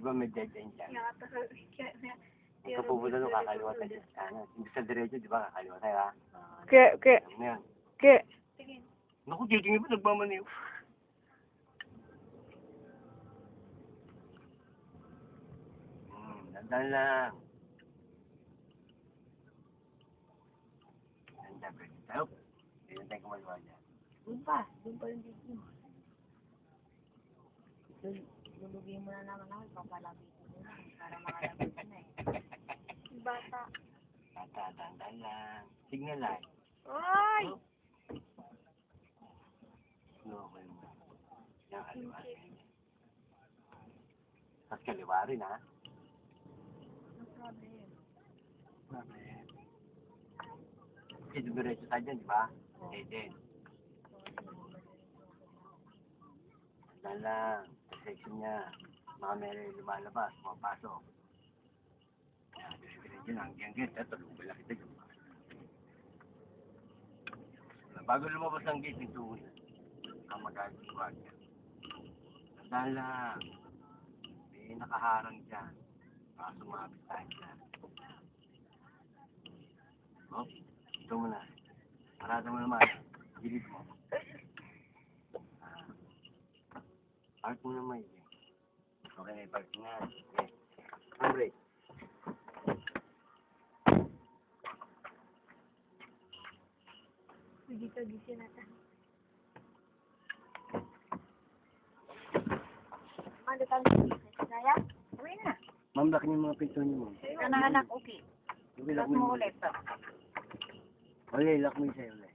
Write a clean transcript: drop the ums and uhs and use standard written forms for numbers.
ba may dead end dyan? Ikaw pupunta doon, kakaliwa tayo dyan. Ano, hindi sa diretso, di ba? Kakaliwa tayo, ha? Alam mo yan. Naku, titingin pa, nagmamaniw. Dandan lang. Dandan, pwede tayo. Hindi tayo kumaliwa dyan. Doon pa yung dito. Lulugin mo na naman ako, papalapitin mo na, para makalapit na eh. Bata. Bata, dandan lang. Signal light. Ay! No, okay mo. Yan, kaliwa rin. Tapos kaliwa rin, ha? Sabi. Kasi dumiretso tayo dyan, di ba? Din. Dandan lang. Sa section niya. Mga meron lumalabas, pumapasok. Yan, diretso lang. Hanggang ito, lumabas kita dyan. Bago lumabas ang gate, ito ang magaling sa kwarta. Dandan lang. May nakaharang dyan. Baka sumabit tayo dyan. Oh, ito mo na. Parada mo naman. Gilid mo. Park mo naman yun. Okay, park nga. Okay. Break. Dito, dito natin. Ano tayo sa kaya? Uwi na. Ma'am, laki yung mga pinto niyo mo. Anak, okay. Okay, Tapos lock mo mo ulit. Okay, lock mo yung sa'yo ulit.